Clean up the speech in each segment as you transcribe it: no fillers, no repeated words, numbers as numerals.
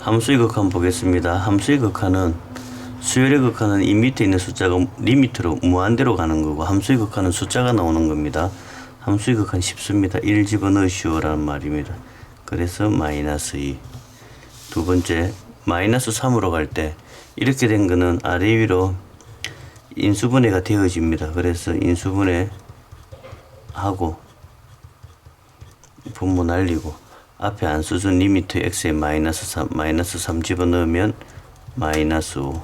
함수의 극한 보겠습니다. 함수의 극한은 수열의 극한은 이 밑에 있는 숫자가 리미트로 무한대로 가는 거고 함수의 극한은 숫자가 나오는 겁니다. 함수의 극한 쉽습니다. 1 집어넣으시오라는 말입니다. 그래서 마이너스 2. 두 번째, 마이너스 3으로 갈 때 이렇게 된 거는 아래 위로 인수분해가 되어집니다. 그래서 인수분해 하고 분모 날리고 앞에 안 써준 리미트 x에 마이너스 3 집어넣으면 마이너스 5.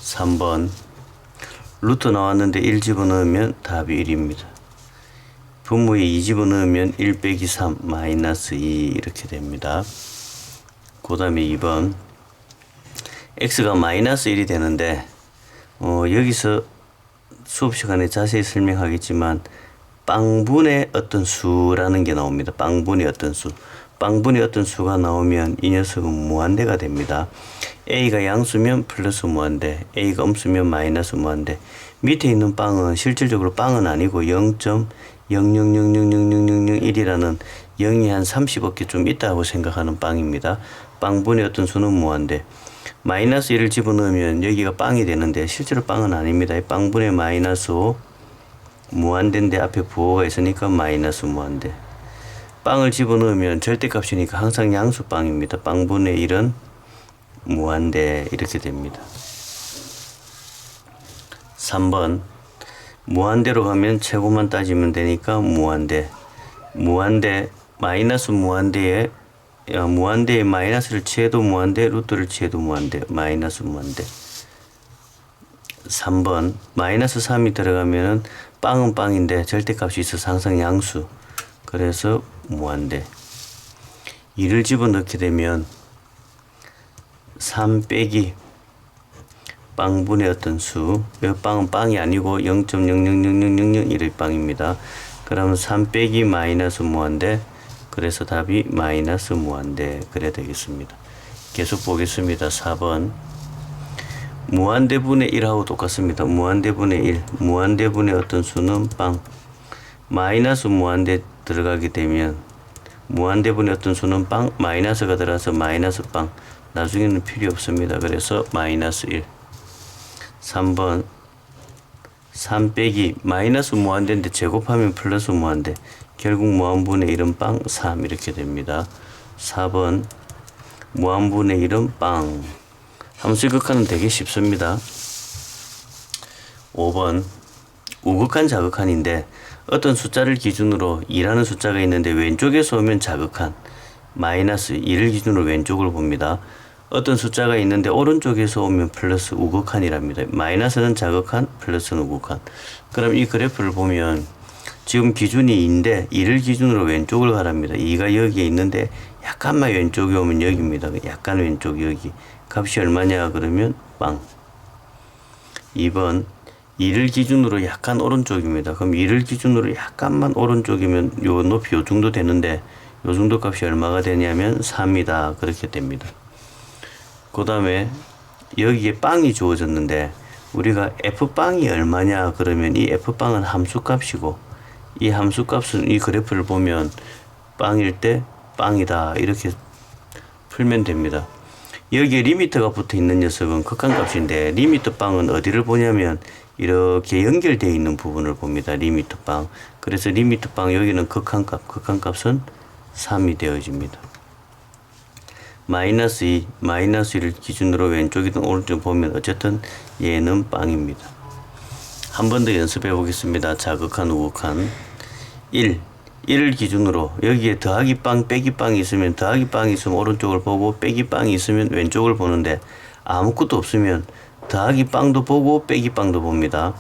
3번 루트 나왔는데 1 집어넣으면 답이 1입니다. 분모에 2 집어넣으면 1 빼기 3 마이너스 2 이렇게 됩니다. 그 다음에 2번 x가 마이너스 1이 되는데 여기서 수업 시간에 자세히 설명하겠지만 빵분의 어떤 수라는 게 나옵니다. 빵분의 어떤 수. 빵분의 어떤 수가 나오면 이 녀석은 무한대가 됩니다. a가 양수면 플러스 무한대, a가 음수면 마이너스 무한대. 밑에 있는 빵은 실질적으로 빵은 아니고 0.000000001이라는 0이 한 30억 개 좀 있다고 생각하는 빵입니다. 빵분의 어떤 수는 무한대. 마이너스 1을 집어넣으면 여기가 빵이 되는데 실제로 빵은 아닙니다. 빵분의 마이너스 5 무한대인데 앞에 부호가 있으니까 마이너스 무한대. 빵을 집어넣으면 절대값이니까 항상 양수빵입니다. 빵분의 1은 무한대 이렇게 됩니다. 3번 무한대로 가면 최고만 따지면 되니까 무한대. 무한대 마이너스 무한대에 무한대에 마이너스를 취해도 무한대, 루트를 취해도 무한대, 마이너스 무한대. 3번 마이너스 3이 들어가면은 빵은 빵인데 절대값이 있어서 항상 양수. 그래서 무한대. 2를 집어넣게 되면 3 빼기 빵분의 어떤 수. 이 빵은 빵이 아니고 0.0000001의 빵입니다. 그러면 3 빼기 마이너스 무한대. 그래서 답이 마이너스 무한대. 그래야 되겠습니다. 계속 보겠습니다. 4번 무한대분의 1하고 똑같습니다. 무한대분의 1. 무한대분의 어떤 수는 빵. 마이너스 무한대 들어가게 되면 무한대분의 어떤 수는 빵. 마이너스가 들어가서 마이너스 빵. 나중에는 필요 없습니다. 그래서 마이너스 1. 3번 3 빼기 마이너스 무한대인데 제곱하면 플러스 무한대. 결국 무한분의 1은 빵 3 이렇게 됩니다. 4번 무한분의 1은 빵. 함수의 극한은 되게 쉽습니다. 5번 우극한 자극한인데 어떤 숫자를 기준으로 2라는 숫자가 있는데 왼쪽에서 오면 자극한 마이너스 2를 기준으로 왼쪽을 봅니다. 어떤 숫자가 있는데 오른쪽에서 오면 플러스 우극한이랍니다. 마이너스는 자극한, 플러스는 우극한. 그럼 이 그래프를 보면 지금 기준이 2인데 2를 기준으로 왼쪽을 가랍니다. 2가 여기에 있는데 약간만 왼쪽에 오면 여기입니다. 약간 왼쪽 여기. 값이 얼마냐 그러면 빵. 2번 2를 기준으로 약간 오른쪽입니다. 그럼 2를 기준으로 약간만 오른쪽이면 요 높이 요 정도 되는데 요 정도 값이 얼마가 되냐면 3이다. 그렇게 됩니다. 그 다음에 여기에 빵이 주어졌는데 우리가 F빵이 얼마냐 그러면 이 F빵은 함수값이고 이 함수값은 이 그래프를 보면 빵일 때 빵이다. 이렇게 풀면 됩니다. 여기에 리미트가 붙어 있는 녀석은 극한값인데 리미트 빵은 어디를 보냐면 이렇게 연결되어 있는 부분을 봅니다. 리미트 빵. 그래서 리미트 빵 여기는 극한값. 극한값은 3이 되어집니다. 마이너스 2, 마이너스 1을 기준으로 왼쪽이든 오른쪽 보면 어쨌든 얘는 빵입니다. 한 번 더 연습해 보겠습니다. 자극한, 우극한. 1을 기준으로 여기에 더하기 빵, 빼기 빵이 있으면 더하기 빵이 있으면 오른쪽을 보고 빼기 빵이 있으면 왼쪽을 보는데 아무것도 없으면 더하기 빵도 보고 빼기 빵도 봅니다.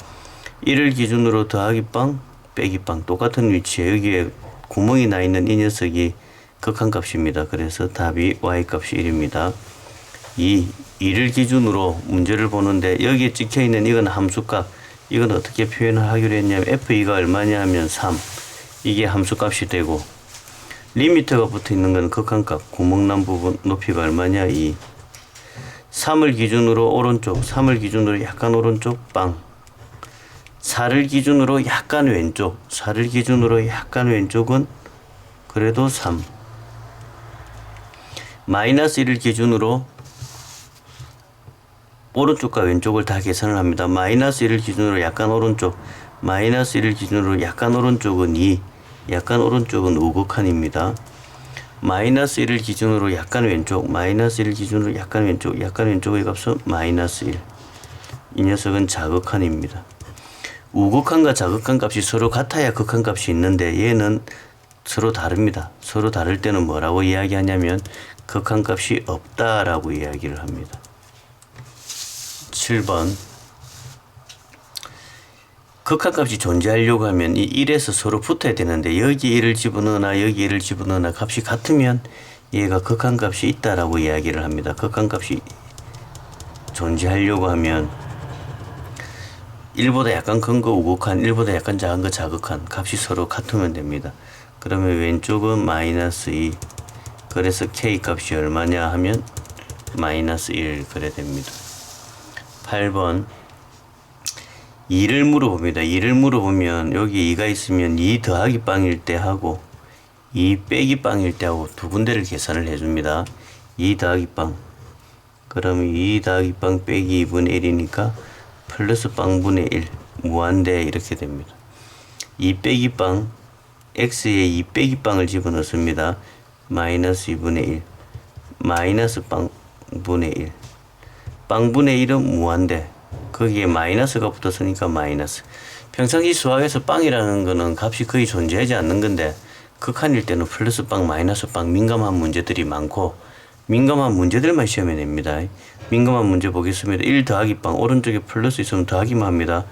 1을 기준으로 더하기 빵, 빼기 빵 똑같은 위치에 여기에 구멍이 나 있는 이 녀석이 극한값입니다. 그래서 답이 y값이 1입니다. 2를 기준으로 문제를 보는데 여기에 찍혀있는 이건 함수값. 이건 어떻게 표현을 하기로 했냐면 f2가 얼마냐 하면 3. 이게 함수값이 되고 리미터가 붙어있는 건 극한값. 구멍난 부분 높이가 얼마냐 2. 3을 기준으로 오른쪽, 3을 기준으로 약간 오른쪽 빵. 4를 기준으로 약간 왼쪽, 4를 기준으로 약간 왼쪽은 그래도 3. 마이너스 1을 기준으로 오른쪽과 왼쪽을 다 계산을 합니다. 마이너스 1을 기준으로 약간 오른쪽, 마이너스 1을 기준으로 약간 오른쪽은 2, 약간 오른쪽은 우극한입니다. 마이너스 1을 기준으로 약간 왼쪽, 마이너스 1을 기준으로 약간 왼쪽, 약간 왼쪽의 값은 마이너스 1. 이 녀석은 자극한입니다. 우극한과 자극한 값이 서로 같아야 극한 값이 있는데 얘는 서로 다릅니다. 서로 다를 때는 뭐라고 이야기하냐면 극한 값이 없다라고 이야기를 합니다. 7번 극한값이 존재하려고 하면 이 1에서 서로 붙어야 되는데 여기 1을 집어넣으나 여기 1을 집어넣으나 값이 같으면 얘가 극한값이 있다라고 이야기를 합니다. 극한값이 존재하려고 하면 1보다 약간 큰 거 우극한, 1보다 약간 작은 거 자극한 값이 서로 같으면 됩니다. 그러면 왼쪽은 마이너스 2, 그래서 K 값이 얼마냐 하면 마이너스 1 그래 됩니다. 8번 2를 물어봅니다. 2를 물어보면 여기 2가 있으면 2 더하기 빵일 때 하고 2 빼기 빵일 때 하고 두 군데를 계산을 해줍니다. 2 더하기 빵 그러면 2 더하기 빵 빼기 2분의 1이니까 플러스 빵분의 1 무한대 이렇게 됩니다. 2 빼기 빵 x에 2 빼기 빵을 집어넣습니다. 마이너스 2분의 1 마이너스 빵분의 1 빵분의 1은 무한대 거기에 마이너스가 붙었으니까 마이너스. 평상시 수학에서 빵이라는 거는 값이 거의 존재하지 않는 건데 극한일 때는 플러스 빵 마이너스 빵 민감한 문제들이 많고 민감한 문제들만 시험에 냅니다. 민감한 문제 보겠습니다. 1 더하기 빵 오른쪽에 플러스 있으면 더하기만 합니다.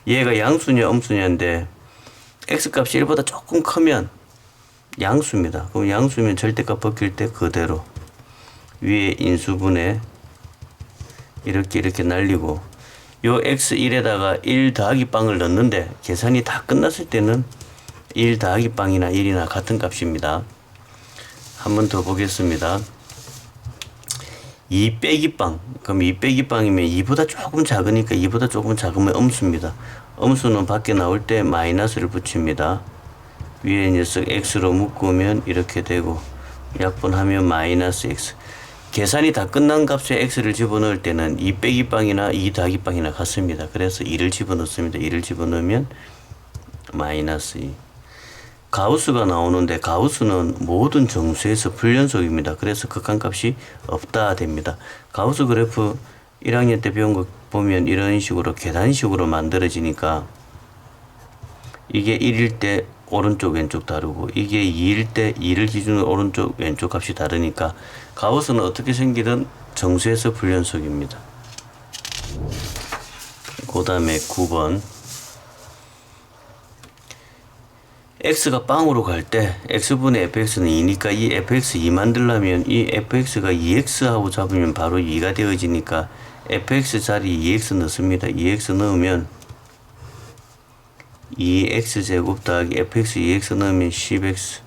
얘가 양수냐 음수냐인데 x값이 1보다 조금 크면 양수입니다. 그럼 양수면 절대값 벗길 때 그대로 위에 인수분해 이렇게 날리고 요 x1에다가 1 더하기 빵을 넣는데 계산이 다 끝났을 때는 1 더하기 빵이나 1이나 같은 값입니다. 한 번 더 보겠습니다. 2 빼기 빵 그럼 2 빼기 빵이면 2보다 조금 작으니까 2보다 조금 작으면 음수입니다. 음수는 밖에 나올 때 마이너스를 붙입니다. 위에 녀석 x로 묶으면 이렇게 되고 약분하면 마이너스 x. 계산이 다 끝난 값에 x를 집어넣을 때는 2 빼기 빵이나 2 더하기 빵이나 같습니다. 그래서 2를 집어넣습니다. 2를 집어넣으면 마이너스 2. 가우스가 나오는데 가우스는 모든 정수에서 불연속입니다. 그래서 극한값이 없다 됩니다. 가우스 그래프 1학년 때 배운 거 보면 이런 식으로 계단식으로 만들어지니까 이게 1일 때 오른쪽 왼쪽 다르고 이게 2일 때 2를 기준으로 오른쪽 왼쪽 값이 다르니까 가우스는 어떻게 생기든 정수에서 불연속입니다. 그 다음에 9번 x가 빵으로 갈 때 x분의 fx는 2니까 이 fx 2 만들려면 이 fx가 2x하고 잡으면 바로 2가 되어지니까 fx 자리에 2x 넣습니다. 2x 넣으면 2x제곱 더하기 fx 2x 넣으면 10x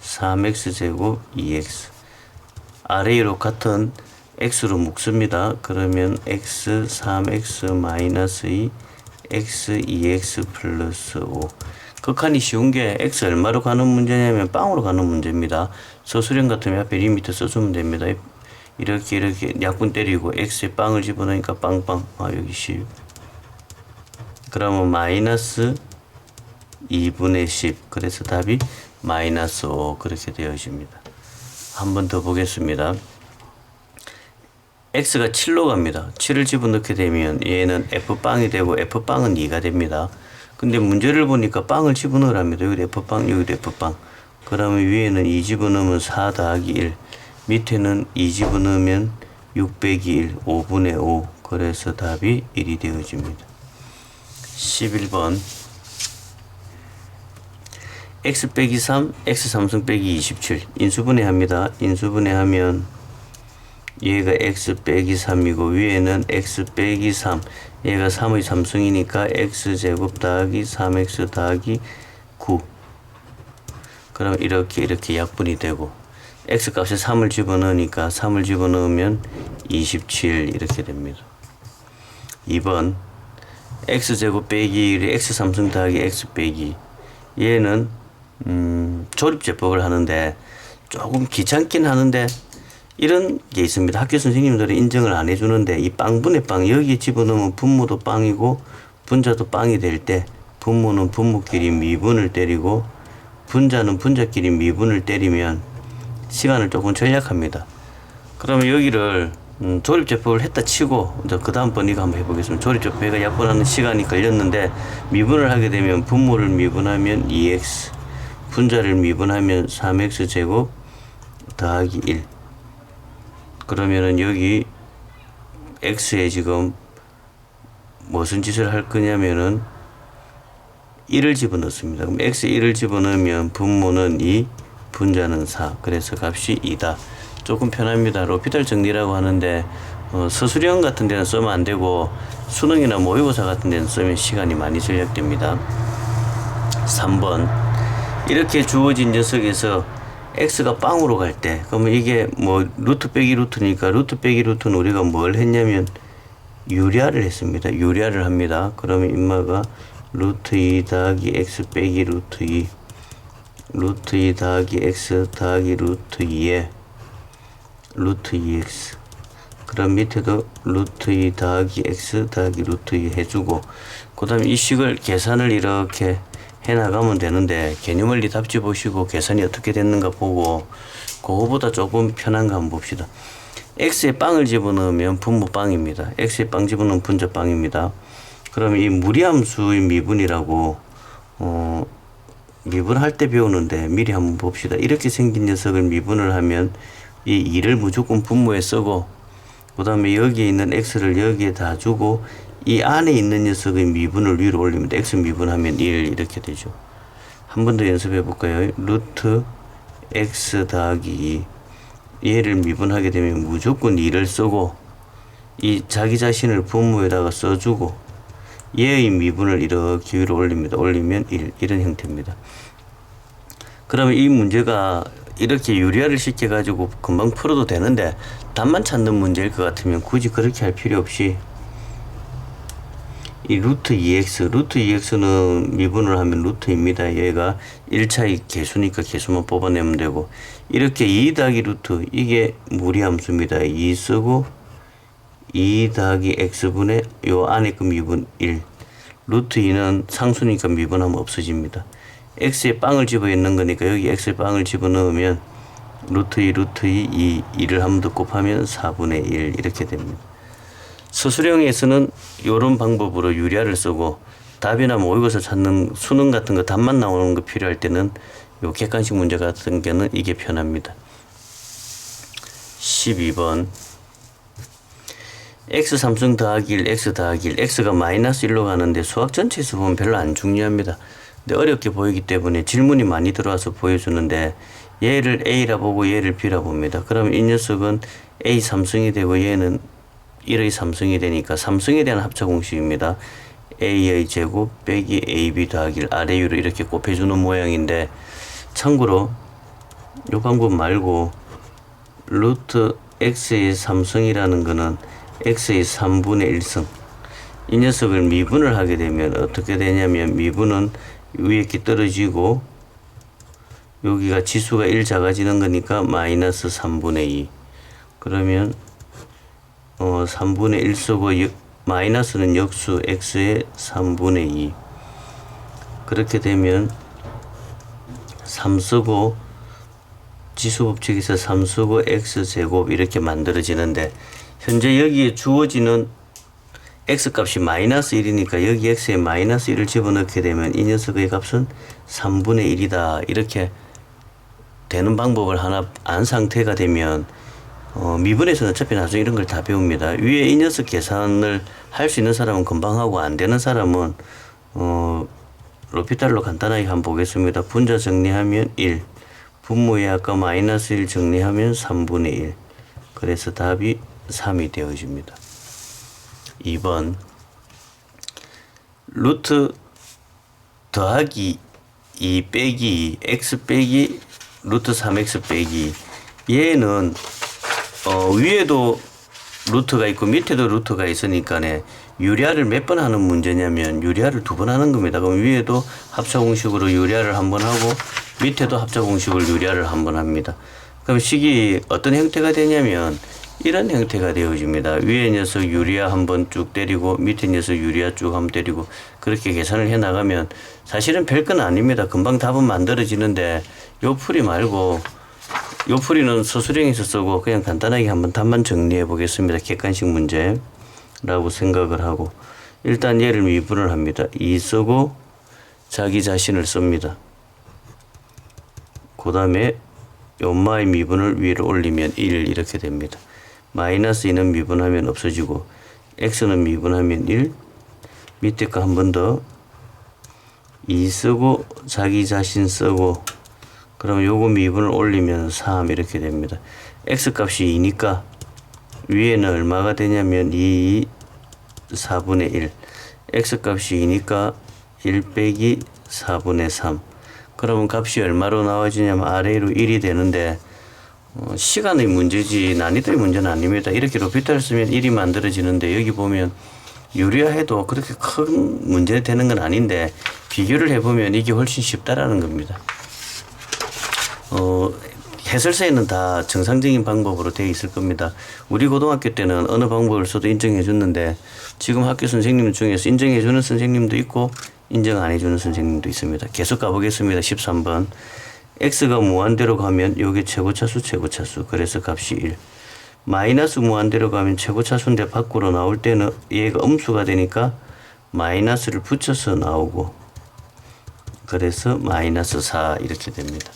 3x제곱 2x 아래로 같은 x로 묶습니다. 그러면 x 3x 마이너스 2 x 2x 플러스 5 극한이 쉬운 게 x 얼마로 가는 문제냐면 빵으로 가는 문제입니다. 서술형 같으면 앞에 리미트 써주면 됩니다. 이렇게 약분 때리고 x에 빵을 집어넣으니까 빵빵 여기 10 그러면 마이너스 2분의 10 그래서 답이 마이너스 5 그렇게 되어집니다. 한 번 더 보겠습니다. x가 7로 갑니다. 7을 집어넣게 되면 얘는 f빵이 되고 f빵은 2가 됩니다. 근데 문제를 보니까 빵을 집어넣으랍니다. 여기도 f빵 여기도 f빵 그러면 위에는 2 집어넣으면 4 더하기 1 밑에는 2 집어넣으면 6 빼기 1 5분의 5 그래서 답이 1이 되어집니다. 11번 x 빼기 3 x 3승 빼기 27 인수분해 합니다. 인수분해 하면 얘가 x 빼기 3이고 위에는 x 빼기 3 얘가 3의 3승이니까 x제곱 더하기 3x 더하기 9 그럼 이렇게 약분이 되고 x값에 3을 집어넣으니까 3을 집어넣으면 27 이렇게 됩니다. 2번 x제곱 빼기 1이 x 3승 더하기 x 빼기 얘는 조립제법을 하는데 조금 귀찮긴 하는데 이런 게 있습니다. 학교 선생님들이 인정을 안 해주는데 이 빵분의 빵 여기 집어넣으면 분모도 빵이고 분자도 빵이 될 때 분모는 분모끼리 미분을 때리고 분자는 분자끼리 미분을 때리면 시간을 조금 절약합니다. 그러면 여기를 조립제법을 했다 치고 이제 그 다음번 이거 한번 해보겠습니다. 조립제법에 약분하는 시간이 걸렸는데 미분을 하게 되면 분모를 미분하면 2x 분자를 미분하면 3x 제곱 더하기 1 그러면은 여기 x에 지금 무슨 짓을 할 거냐면은 1을 집어넣습니다. 그럼 x에 1을 집어넣으면 분모는 2 분자는 4 그래서 값이 2다. 조금 편합니다. 로피탈 정리라고 하는데 서술형 같은 데는 쓰면 안 되고 수능이나 모의고사 같은 데는 쓰면 시간이 많이 절약됩니다. 3번 이렇게 주어진 녀석에서 x가 빵으로 갈 때 그러면 이게 뭐 루트 빼기 루트니까 루트 빼기 루트는 우리가 뭘 했냐면 유리화를 했습니다. 유리화를 합니다. 그러면 인마가 루트 2 더하기 x 빼기 루트 2 루트 2 더하기 x 더하기 루트 2에 루트 2x 그럼 밑에도 루트 2 더하기 x 더하기 루트 2 해주고 그 다음에 이 식을 계산을 이렇게 해나가면 되는데 개념원리 답지 보시고 계산이 어떻게 됐는가 보고 그거보다 조금 편한 거 한번 봅시다. x에 빵을 집어넣으면 분모 빵입니다. x에 빵 집어넣으면 분자 빵입니다. 그러면 이 무리함수의 미분이라고 미분할 때 배우는데 미리 한번 봅시다. 이렇게 생긴 녀석을 미분을 하면 이 2를 무조건 분모에 쓰고 그 다음에 여기에 있는 x를 여기에 다 주고 이 안에 있는 녀석의 미분을 위로 올리면 x 미분하면 1 이렇게 되죠. 한 번 더 연습해 볼까요? 루트 x 더하기 2 얘를 미분하게 되면 무조건 2를 쓰고 이 자기 자신을 분모에다가 써주고 얘의 미분을 이렇게 위로 올립니다. 올리면 1 이런 형태입니다. 그러면 이 문제가 이렇게 유리화를 시켜가지고 금방 풀어도 되는데 답만 찾는 문제일 것 같으면 굳이 그렇게 할 필요 없이 이 루트 2x, 루트 2x는 미분을 하면 루트입니다. 얘가 1차의 개수니까 개수만 뽑아내면 되고 이렇게 2 더하기 루트 이게 무리함수입니다. 2 쓰고 2 더하기 x분의 요 안에 그 미분 1 루트 2는 상수니까 미분하면 없어집니다. x에 빵을 집어 있는 거니까 여기 x에 빵을 집어넣으면 루트 2 루트 2 2를 한 번 더 곱하면 4분의 1 이렇게 됩니다. 서술형에서는 이런 방법으로 유리화를 쓰고 답이나 모의고사 찾는 수능 같은 거 답만 나오는 거 필요할 때는 요 객관식 문제 같은 경우는 이게 편합니다. 12번 x 3승 더하기 1 x 더하기 1 x가 마이너스 1로 가는데 수학 전체에서 보면 별로 안 중요합니다. 근데 어렵게 보이기 때문에 질문이 많이 들어와서 보여주는데 얘를 a라 보고 얘를 b라 봅니다. 그러면 이 녀석은 a 3승이 되고 얘는 1의 3승이 되니까 3승에 대한 합차 공식입니다. a의 제곱 빼기 ab 더하기 1 아래 위로 이렇게 곱해주는 모양인데 참고로 이 방법 말고 루트 x의 3승이라는 거는 x의 3분의 1승 이 녀석을 미분을 하게 되면 어떻게 되냐면 미분은 위에 게 떨어지고 여기가 지수가 1 작아지는 거니까 마이너스 3분의 2 그러면 3분의 1 쓰고 마이너스는 역수 x의 3분의 2 그렇게 되면 3 쓰고 지수법칙에서 3 쓰고 x제곱 이렇게 만들어지는데 현재 여기에 주어지는 x값이 마이너스 1이니까 여기 x에 마이너스 1을 집어넣게 되면 이 녀석의 값은 3분의 1이다 이렇게 되는 방법을 하나 안 상태가 되면 미분에서는 어차피 나중에 이런 걸 다 배웁니다. 위에 이 녀석 계산을 할 수 있는 사람은 금방 하고 안 되는 사람은 로피탈로 간단하게 한번 보겠습니다. 분자 정리하면 1 분모에 아까 마이너스 1 정리하면 3분의 1 그래서 답이 3이 되어집니다. 2번 루트 더하기 2 빼기 x 빼기 루트 3x 빼기 얘는 위에도 루트가 있고 밑에도 루트가 있으니까네 유리화를 몇 번 하는 문제냐면 유리화를 2번 하는 겁니다. 그럼 위에도 합차 공식으로 유리화를 한 번 하고 밑에도 합차 공식으로 유리화를 한 번 합니다. 그럼 식이 어떤 형태가 되냐면 이런 형태가 되어집니다. 위에 녀석 유리아 한번 쭉 때리고 밑에 녀석 유리아 쭉 한번 때리고 그렇게 계산을 해 나가면 사실은 별건 아닙니다. 금방 답은 만들어지는데 요 풀이 말고 요 풀이는 서술형에서 쓰고 그냥 간단하게 한번 답만 정리해 보겠습니다. 객관식 문제라고 생각을 하고 일단 얘를 미분을 합니다. 2 쓰고 자기 자신을 씁니다. 그 다음에 엄마의 미분을 위로 올리면 1 이렇게 됩니다. 마이너스 2는 미분하면 없어지고 x는 미분하면 1 밑에 거 한 번 더 2 쓰고 자기 자신 쓰고 그럼 요거 미분을 올리면 3 이렇게 됩니다. x 값이 2니까 위에는 얼마가 되냐면 2 4분의 1 x 값이 2니까 1 빼기 4분의 3 그러면 값이 얼마로 나와지냐면 아래로 1이 되는데 시간의 문제지 난이도의 문제는 아닙니다. 이렇게 로피탈을 쓰면 1이 만들어지는데 여기 보면 유리아 해도 그렇게 큰 문제 되는 건 아닌데 비교를 해보면 이게 훨씬 쉽다라는 겁니다. 해설서에는 다 정상적인 방법으로 되어 있을 겁니다. 우리 고등학교 때는 어느 방법을 써도 인정해 줬는데 지금 학교 선생님 중에서 인정해 주는 선생님도 있고 인정 안 해주는 선생님도 있습니다. 계속 가보겠습니다. 13번 x가 무한대로 가면 요게 최고차수 그래서 값이 1 마이너스 무한대로 가면 최고차수인데 밖으로 나올 때는 얘가 음수가 되니까 마이너스를 붙여서 나오고 그래서 마이너스 4 이렇게 됩니다.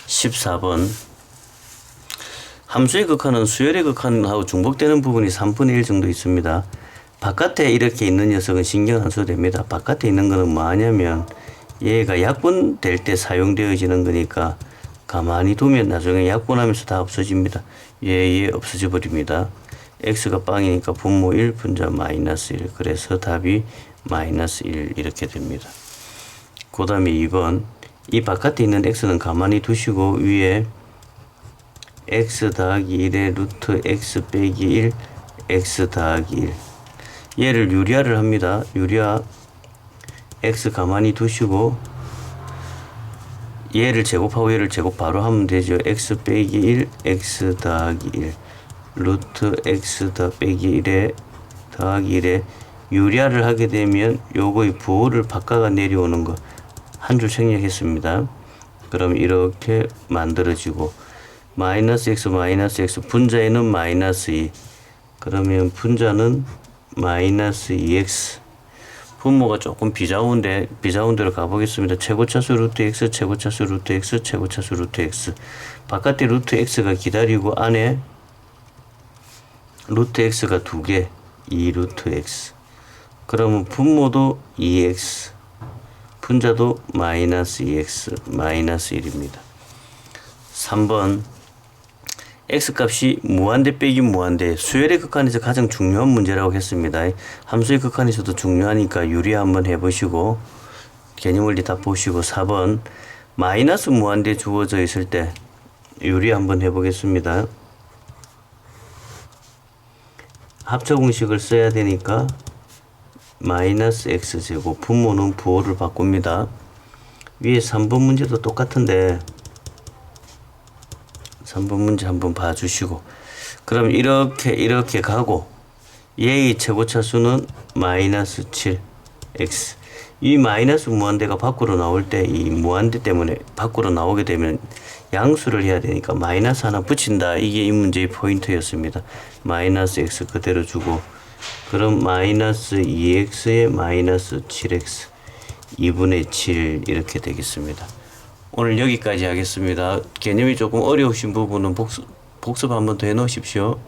14번 함수의 극한은 수열의 극한하고 중복되는 부분이 3분의 1 정도 있습니다. 바깥에 이렇게 있는 녀석은 신경 안 써도 됩니다. 바깥에 있는 거는 뭐 하냐면 얘가 약분될 때 사용되어지는 거니까 가만히 두면 나중에 약분하면서 다 없어집니다. 얘 없어져 버립니다. x가 빵이니까 분모 1 분자 마이너스 1 그래서 답이 마이너스 1 이렇게 됩니다. 그 다음에 2번 이 바깥에 있는 x는 가만히 두시고 위에 x 더하기 1의 루트 x 빼기 1 x 더하기 1 얘를 유리아를 합니다. 유리아 x 가만히 두시고 얘를 제곱하고 얘를 제곱 바로 하면 되죠. x 빼기 1 x 더하기 1 루트 x 더 빼기 1에 더하기 1에 유리아를 하게 되면 요거의 부호를 바꿔가 내려오는 거 한 줄 생략했습니다. 그럼 이렇게 만들어지고 마이너스 x 분자에는 마이너스 2 그러면 분자는 마이너스 2x 분모가 조금 비자운 데로 가보겠습니다. 최고차수 루트 x 최고차수 루트 x 최고차수 루트 x 바깥에 루트 x가 기다리고 안에 루트 x가 2개 2 루트 x 그러면 분모도 2x 분자도 마이너스 2x 마이너스 1입니다. 3번 x값이 무한대 빼기 무한대 수열의 극한에서 가장 중요한 문제라고 했습니다. 함수의 극한에서도 중요하니까 유리 한번 해보시고 개념원리 다 보시고 4번 마이너스 무한대 주어져 있을 때 유리 한번 해보겠습니다. 합차 공식을 써야 되니까 마이너스 x제곱 분모는 부호를 바꿉니다. 위에 3번 문제도 똑같은데 3번 문제 한번 봐주시고 그럼 이렇게 가고 얘의 최고차수는 마이너스 7x 이 마이너스 무한대가 밖으로 나올 때 이 무한대 때문에 밖으로 나오게 되면 양수를 해야 되니까 마이너스 하나 붙인다. 이게 이 문제의 포인트였습니다. 마이너스 x 그대로 주고 그럼 마이너스 2x에 마이너스 7x 2분의 7 이렇게 되겠습니다. 오늘 여기까지 하겠습니다. 개념이 조금 어려우신 부분은 복습 한번 더 해놓으십시오.